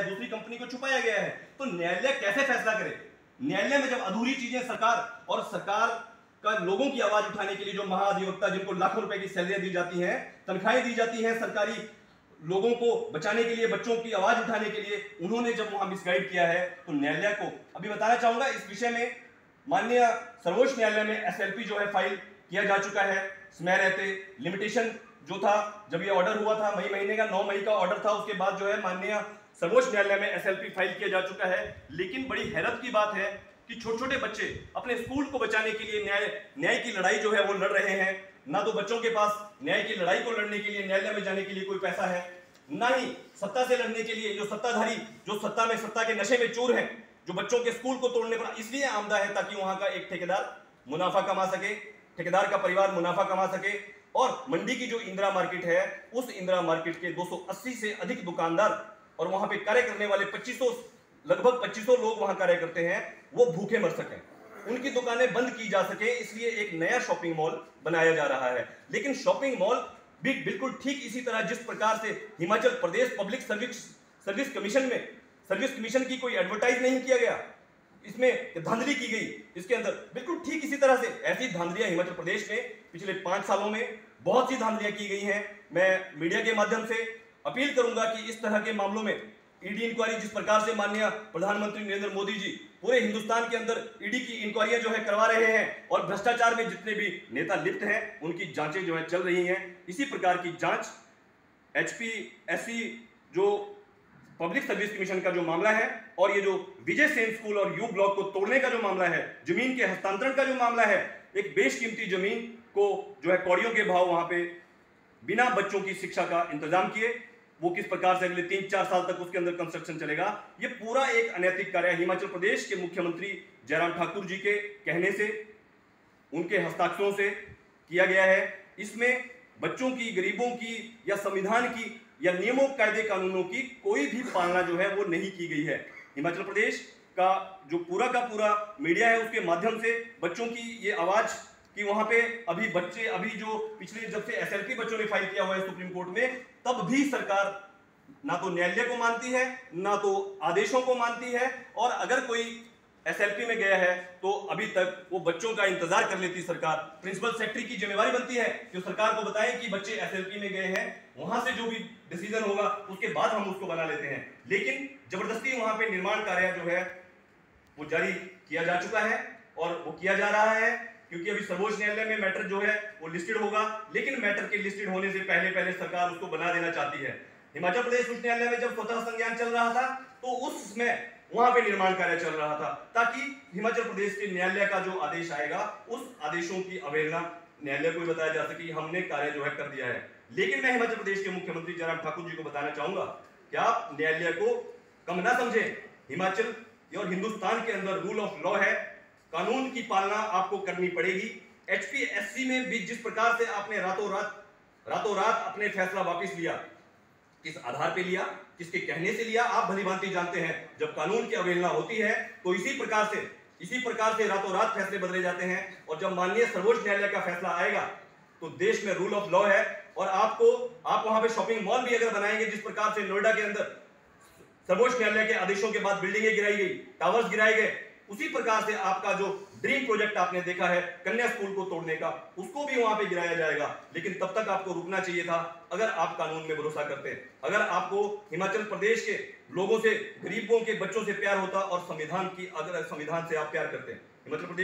दूसरी कंपनी को छुपाया गया है, तो न्यायालय कैसे फैसला करे? न्यायालय में जब अधूरी चीजें सरकार का लोगों की आवाज उठाने के लिए जो महाधिवक्ता जिनको लाखों रुपए की सैलरियां दी जाती हैं, तनख्वाहें दी जाती हैं, सरकारी लोगों को बचाने के लिए, बच्चों की आवाज उठाने के लिए, उन्होंने जब वहां मिसगाइड किया है, तो न्यायालय को अभी बताना चाहूंगा इस विषय में माननीय सर्वोच्च न्यायालय में एसएलपी जो है फाइल किया जा चुका है। समय रहते लिमिटेशन जो था, जब ये ऑर्डर हुआ था मई महीने का, 9 मई का ऑर्डर था, उसके बाद जो है माननीय सर्वोच्च न्यायालय में एसएलपी फाइल किया जा चुका है। लेकिन बड़ी हैरत की बात है कि छोटे छोटे बच्चे अपने स्कूल को बचाने के लिए न्याय की लड़ाई जो है वो लड़ रहे हैं। ना तो बच्चों के पास न्याय की लड़ाई को लड़ने के लिए न्यायालय में जाने के लिए कोई पैसा है, ना ही सत्ता से लड़ने के लिए जो सत्ताधारी, जो सत्ता के नशे में चूर हैं, जो बच्चों के स्कूल को तोड़ने पर इसलिए आमदा है ताकि वहां का एक ठेकेदार मुनाफा कमा सके, ठेकेदार का परिवार मुनाफा कमा सके। और मंडी की जो इंदिरा मार्केट है, उस इंदिरा मार्केट के 280 से अधिक दुकानदार और वहां पे कार्य करने वाले लगभग 2500 लोग वहां कार्य करते हैं, वो भूखे मर सके, उनकी दुकानें बंद की जा सके, इसलिए एक नया शॉपिंग मॉल बनाया जा रहा है। लेकिन शॉपिंग मॉल भी बिल्कुल ठीक इसी तरह जिस प्रकार से Himachal Pradesh public service commission की कोई एडवर्टाइज नहीं किया गया, इसमें धांधली की गई, इसके अंदर बिल्कुल ठीक इसी तरह से ऐसी धांधलियां हिमाचल प्रदेश में पिछले 5 सालों में बहुत सी धांधलियां की गई हैं। मैं मीडिया के माध्यम से अपील करूंगा कि इस तरह के मामलों में ईडी इंक्वायरी, जिस प्रकार से माननीय प्रधानमंत्री नरेंद्र मोदी जी पूरे हिंदुस्तान के अंदर ईडी की इंक्वायरियां जो है करवा रहे हैं और भ्रष्टाचार में जितने भी नेता लिप्त हैं उनकी जांचें जो है चल रही हैं, इसी प्रकार की जांच एचपीएससी जो पब्लिक सर्विस कमीशन का जो मामला है और ये जो विजय सेन स्कूल और यू ब्लॉक को तोड़ने का जो मामला है, जमीन के हस्तांतरण का जो मामला है, एक बेशकीमती जमीन को जो है कौड़ियों के भाव वहां पे बिना बच्चों की शिक्षा का इंतजाम किए, वो किस प्रकार से अगले 3-4 साल तक उसके अंदर कंस्ट्रक्शन चलेगा, ये पूरा एक अनैतिक कार्य है। हिमाचल प्रदेश के मुख्यमंत्री जयराम ठाकुर जी के कहने से, उनके हस्ताक्षरों से किया गया है। इसमें बच्चों की, गरीबों की या संविधान की या नियमों, कायदे कानूनों की कोई भी पालना जो है वो नहीं की गई है। हिमाचल प्रदेश का जो पूरा का पूरा मीडिया है उसके माध्यम से बच्चों की ये आवाज कि वहां पे अभी जो पिछले जब से एसएलपी बच्चों ने फाइल किया हुआ है सुप्रीम कोर्ट में, तब भी सरकार ना तो न्यायालय को मानती है, ना तो आदेशों को मानती है, और अगर कोई एसएलपी में गया है तो अभी तक वो बच्चों का इंतजार कर लेती सरकार। प्रिंसिपल सेक्रेटरी की जिम्मेवारी बनती है कि सरकार को बताएं कि बच्चे एसएलपी में गए हैं, वहां से जो भी डिसीजन होगा उसके बाद हम उसको बना लेते हैं। लेकिन जबरदस्ती वहां पे निर्माण कार्य जो है वो जारी किया जा चुका है और वो किया जा रहा है, क्योंकि अभी सर्वोच्च न्यायालय में मैटर जो है वो लिस्टेड होगा, लेकिन मैटर के लिस्टेड होने से पहले सरकार उसको बना देना चाहती है। हिमाचल प्रदेश उच्च न्यायालय में जब स्वतः संज्ञान चल रहा था तो उसमें वहां पे निर्माण कार्य चल रहा था, ताकि हिमाचल प्रदेश के न्यायालय का जो आदेश आएगा उस आदेशों की अवहेलना न्यायालय को बताया जा सके, हमने कार्य जो है कर दिया है। लेकिन मैं हिमाचल प्रदेश के मुख्यमंत्री जयराम ठाकुर जी को बताना चाहूंगा कि आप न्यायालय को कम ना समझें। हिमाचल और हिंदुस्तान के अंदर रूल ऑफ लॉ है, कानून की पालना आपको करनी पड़ेगी। एचपीएससी में भी जिस प्रकार से आपने रातों रात अपने फैसला वापस लिया, किस आधार पे लिया, किसके कहने से लिया, आप भलीभांति जानते हैं। जब कानून की अवहेलना होती है तो इसी प्रकार से रातों रात फैसले बदले जाते हैं, और जब माननीय सर्वोच्च न्यायालय का फैसला आएगा तो देश में रूल ऑफ लॉ है। और आप वहां पे शॉपिंग मॉल भी अगर बनाएंगे, जिस प्रकार से नोएडा के अंदर सर्वोच्च न्यायालय के आदेशों के बाद बिल्डिंगें गिराई गई, टावर्स गिराए गए, उसी प्रकार से आपका जो ड्रीम प्रोजेक्ट आपने देखा है कन्या स्कूल को तोड़ने का, उसको भी वहां पे गिराया जाएगा। लेकिन तब तक आपको रुकना चाहिए था अगर आप कानून में भरोसा करते, अगर आपको हिमाचल प्रदेश के लोगों से, गरीबों के बच्चों से प्यार होता और संविधान से आप प्यार करते। हिमाचल प्रदेश